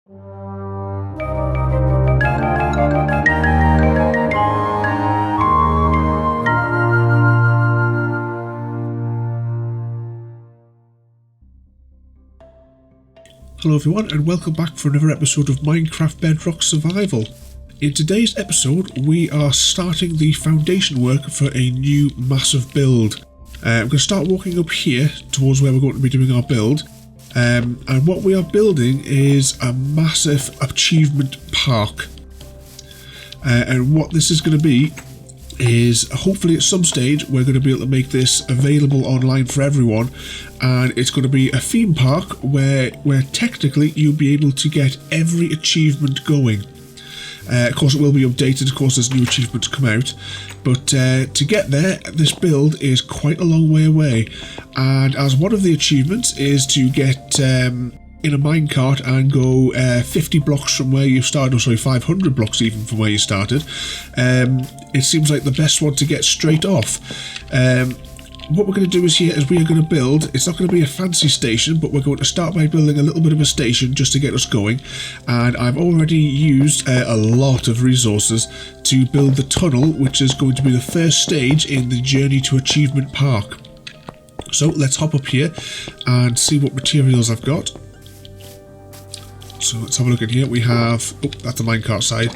Hello everyone and welcome back for another episode of Minecraft Bedrock Survival. In today's episode we are starting the foundation work for a new massive build. I'm going to start walking up here towards where we're going to be doing our build, and what we are building is a massive achievement park, and what this is going to be is hopefully at some stage we're going to be able to make this available online for everyone, and it's going to be a theme park where technically you'll be able to get every achievement going. Of course it will be updated, of course there's new achievements come out, but to get there this build is quite a long way away, and as one of the achievements is to get in a minecart and go 50 blocks from where you started, or sorry, 500 blocks even from where you started. It seems like the best one to get straight off. What we're going to do is here is we are going to build, it's not going to be a fancy station, but we're going to start by building a little bit of a station just to get us going, and I've already used a lot of resources to build the tunnel, which is going to be the first stage in the journey to Achievement Park. So let's hop up here and see what materials I've got. So let's have a look in here. We have, that's the minecart side.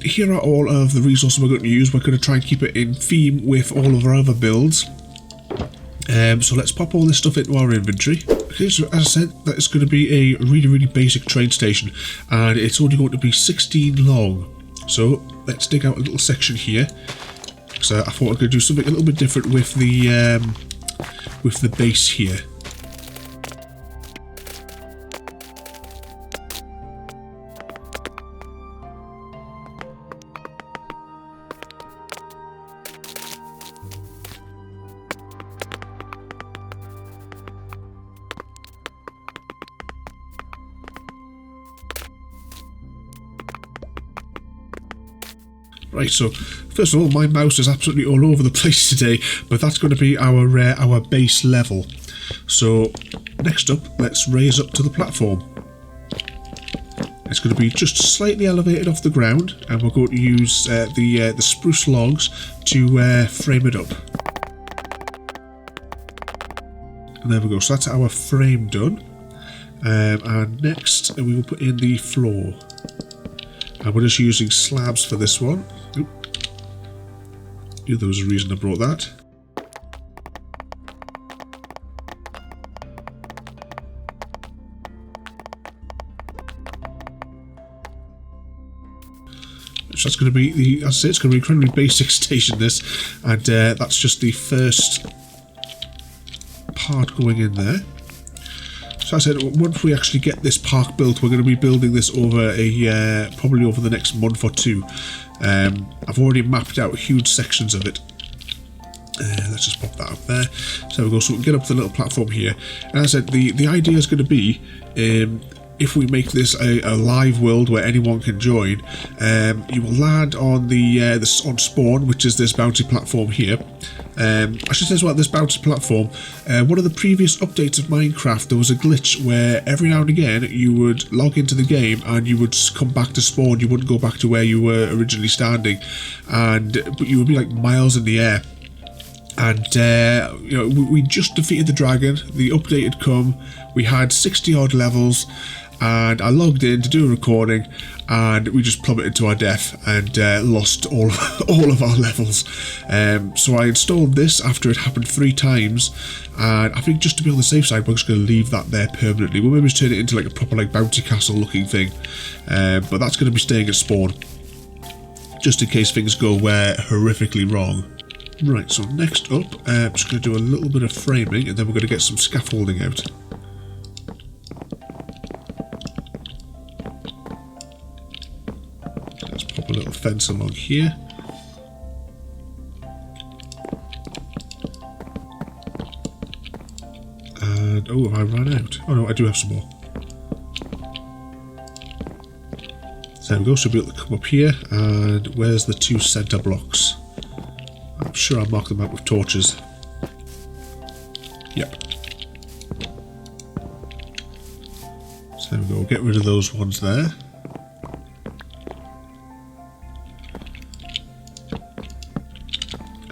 Here are all of the resources we're going to use. We're going to try and keep it in theme with all of our other builds. So let's pop all this stuff into our inventory. Okay, so as I said, that is going to be a really basic train station, and it's only going to be 16 long. So let's dig out a little section here. So I thought I could do something a little bit different with the base here. Right, so first of all, my mouse is absolutely all over the place today, but that's going to be our base level. So next up, let's raise up to the platform. It's going to be just slightly elevated off the ground, and we're going to use the spruce logs to frame it up. And there we go. So that's our frame done. And next, we will put in the floor. And we're just using slabs for this one. Oop. Knew there was a reason I brought that. So that's going to be it's going to be an incredibly basic station, this, and that's just the first part going in there. So I said, once we actually get this park built, we're going to be building this over probably over the next month or two. I've already mapped out huge sections of it. Let's just pop that up there. So we go. So we can get up to the little platform here. And as I said, the idea is going to be, if we make this a live world where anyone can join, you will land on on spawn, which is this bouncy platform here. I should say as well, this bouncy platform, one of the previous updates of Minecraft, there was a glitch where every now and again you would log into the game and you would come back to spawn. You wouldn't go back to where you were originally standing, but you would be like miles in the air. And you know, we just defeated the dragon. The update had come. We had 60 odd levels, and I logged in to do a recording, and we just plummeted to our death and lost all of our levels. So I installed this after it happened 3 times, and I think just to be on the safe side, we're just going to leave that there permanently. We'll maybe just turn it into like a proper like bounty castle looking thing, but that's going to be staying at spawn, just in case things go horrifically wrong. Right, so next up, I'm just going to do a little bit of framing, and then we're going to get some scaffolding out. Let's pop a little fence along here. And, oh, have I run out? Oh no, I do have some more. So there we go, so we'll be able to come up here, and where's the 2 centre blocks? I'm sure I'll mark them out with torches. Yep. So there we go, get rid of those ones there.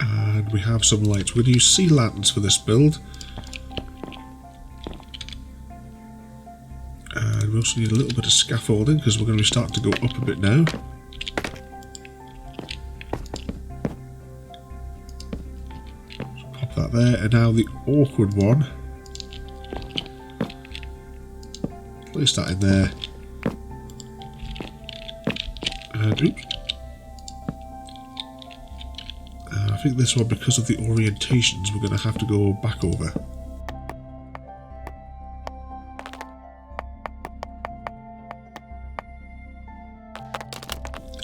And we have some lights. We're going to use sea lanterns for this build. And we also need a little bit of scaffolding because we're going to be starting to go up a bit now. So pop that there, and now the awkward one. Place that in there. And oops. I think this one, because of the orientations, we're going to have to go back over.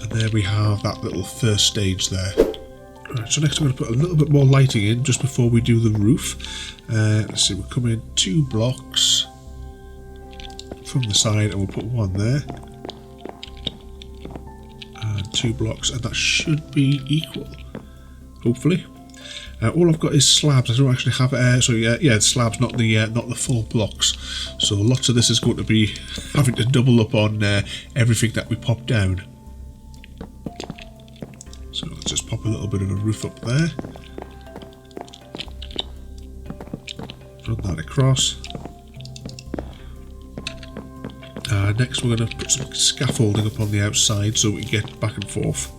And there we have that little first stage there. Right, so next I'm going to put a little bit more lighting in just before we do the roof. Let's see, we'll come in 2 blocks from the side, and we'll put 1 there. And 2 blocks, and that should be equal. Hopefully. All I've got is slabs. I don't actually have slabs, not the full blocks. So lots of this is going to be having to double up on everything that we pop down. So let's just pop a little bit of a roof up there. Run that across. Next we're going to put some scaffolding up on the outside so we can get back and forth.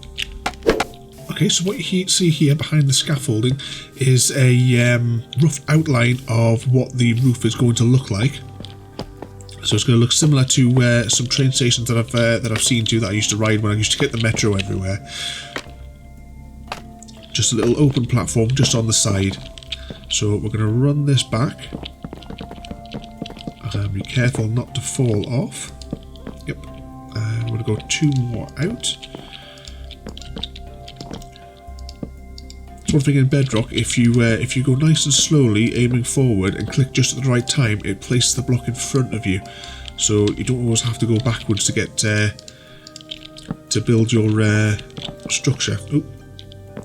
Okay, so what you see here behind the scaffolding is a rough outline of what the roof is going to look like. So it's going to look similar to some train stations that I've seen that I used to ride when I used to get the metro everywhere. Just a little open platform just on the side. So we're going to run this back. And be careful not to fall off. Yep. We're going to go 2 more out. One thing in Bedrock, if you go nice and slowly, aiming forward, and click just at the right time, it places the block in front of you, so you don't always have to go backwards to get to build your structure. Oh,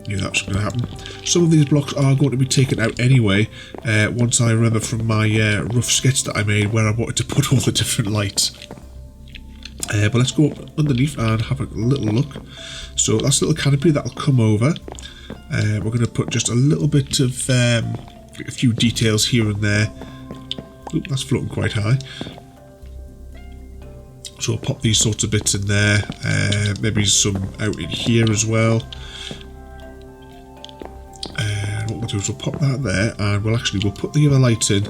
knew that was going to happen. Some of these blocks are going to be taken out anyway. Once I remember from my rough sketch that I made where I wanted to put all the different lights. But let's go up underneath and have a little look. So that's a little canopy that'll come over. We're going to put just a little bit of a few details here and there. Oop, that's floating quite high. So I'll pop these sorts of bits in there. Maybe some out in here as well. And what we'll do is we'll pop that there, and we'll put the other lights in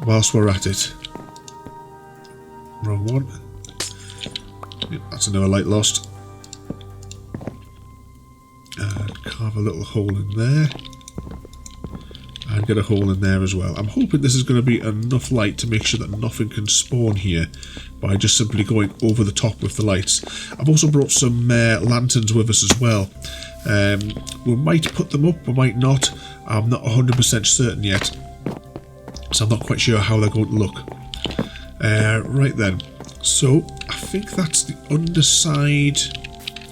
whilst we're at it. Wrong one. Yep, that's another light lost. And carve a little hole in there. And get a hole in there as well. I'm hoping this is going to be enough light to make sure that nothing can spawn here by just simply going over the top with the lights. I've also brought some lanterns with us as well. We might put them up, we might not. I'm not 100% certain yet. So I'm not quite sure how they're going to look. Right then. So I think that's the underside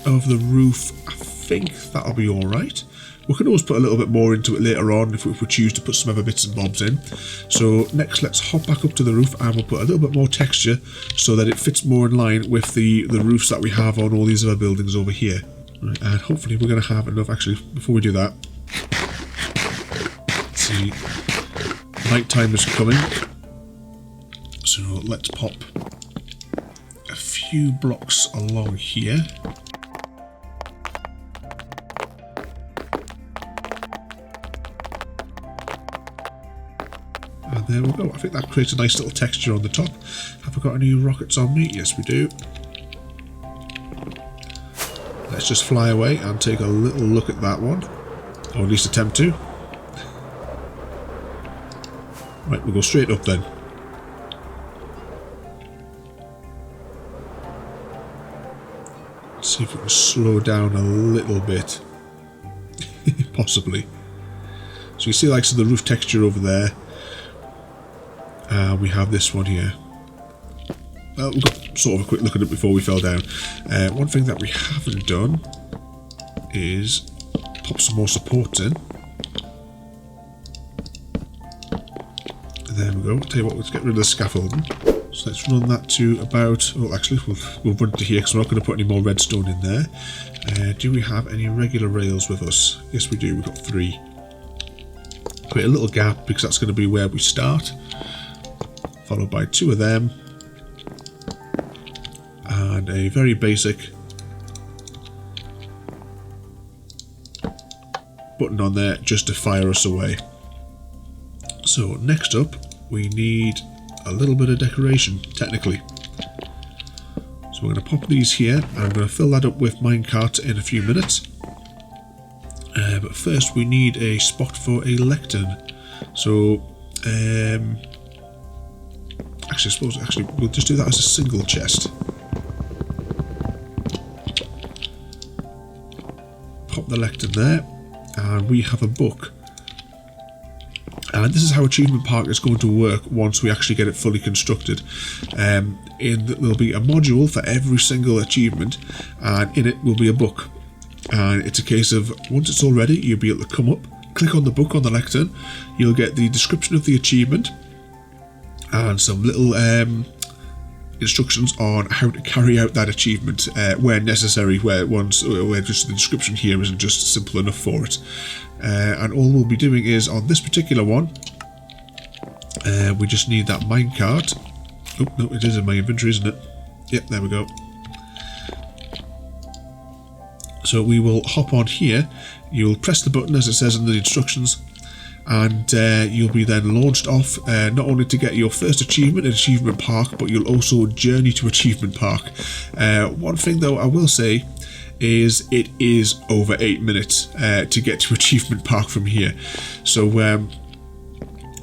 of the roof. I think that'll be alright. We can always put a little bit more into it later on if we choose to put some other bits and bobs in. So next let's hop back up to the roof and we'll put a little bit more texture so that it fits more in line with the roofs that we have on all these other buildings over here. Right, and hopefully we're going to have enough. Actually, before we do that, let's see, night time is coming. So let's pop a few blocks along here. And there we go. I think that creates a nice little texture on the top. Have we got any rockets on me? Yes, we do. Let's just fly away and take a little look at that one. Or at least attempt to. Right, we'll go straight up then. Let's see if we can slow down a little bit. Possibly. So you see like the roof texture over there. We have this one here. Well, we've got sort of a quick look at it before we fell down. One thing that we haven't done is pop some more supports in. There we go. Tell you what, let's get rid of the scaffolding. So let's run that to about, oh actually we'll run to here because we're not going to put any more redstone in there. Do we have any regular rails with us? Yes we do, we've got 3. Create a little gap because that's going to be where we start, followed by 2 of them, and a very basic button on there just to fire us away. So next up we need a little bit of decoration, technically. So we're going to pop these here, and I'm going to fill that up with Minecart in a few minutes. But first we need a spot for a lectern. So actually we'll just do that as a single chest. Pop the lectern there, and we have a book. And this is how Achievement Park is going to work once we actually get it fully constructed. There'll be a module for every single achievement, and in it will be a book. And it's a case of, once it's all ready, you'll be able to come up, click on the book on the lectern, you'll get the description of the achievement, and some little instructions on how to carry out that achievement where necessary, where just the description here isn't just simple enough for it. And all we'll be doing is, on this particular one, we just need that minecart. Oh no, it is in my inventory, isn't it? Yep, there we go. So we will hop on here, you'll press the button as it says in the instructions, and you'll be then launched off, not only to get your first achievement in Achievement Park, but you'll also journey to Achievement Park. One thing though I will say is it is over 8 minutes to get to Achievement Park from here. So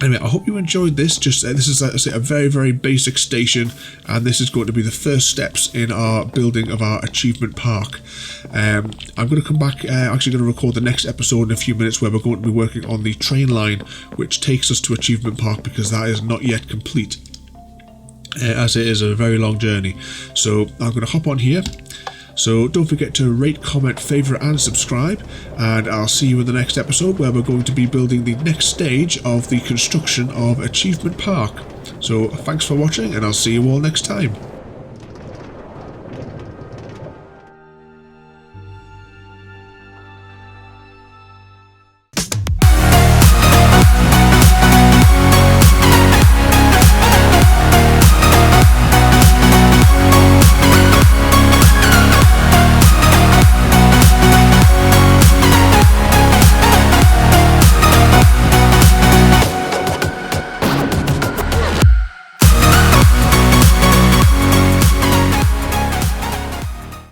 anyway, I hope you enjoyed this. This is, like I say, a very, very basic station, and this is going to be the first steps in our building of our Achievement Park. I'm going to come back, actually going to record the next episode in a few minutes, where we're going to be working on the train line which takes us to Achievement Park, because that is not yet complete, as it is a very long journey. So I'm going to hop on here. So don't forget to rate, comment, favourite and subscribe, and I'll see you in the next episode, where we're going to be building the next stage of the construction of Achievement Park. So thanks for watching, and I'll see you all next time.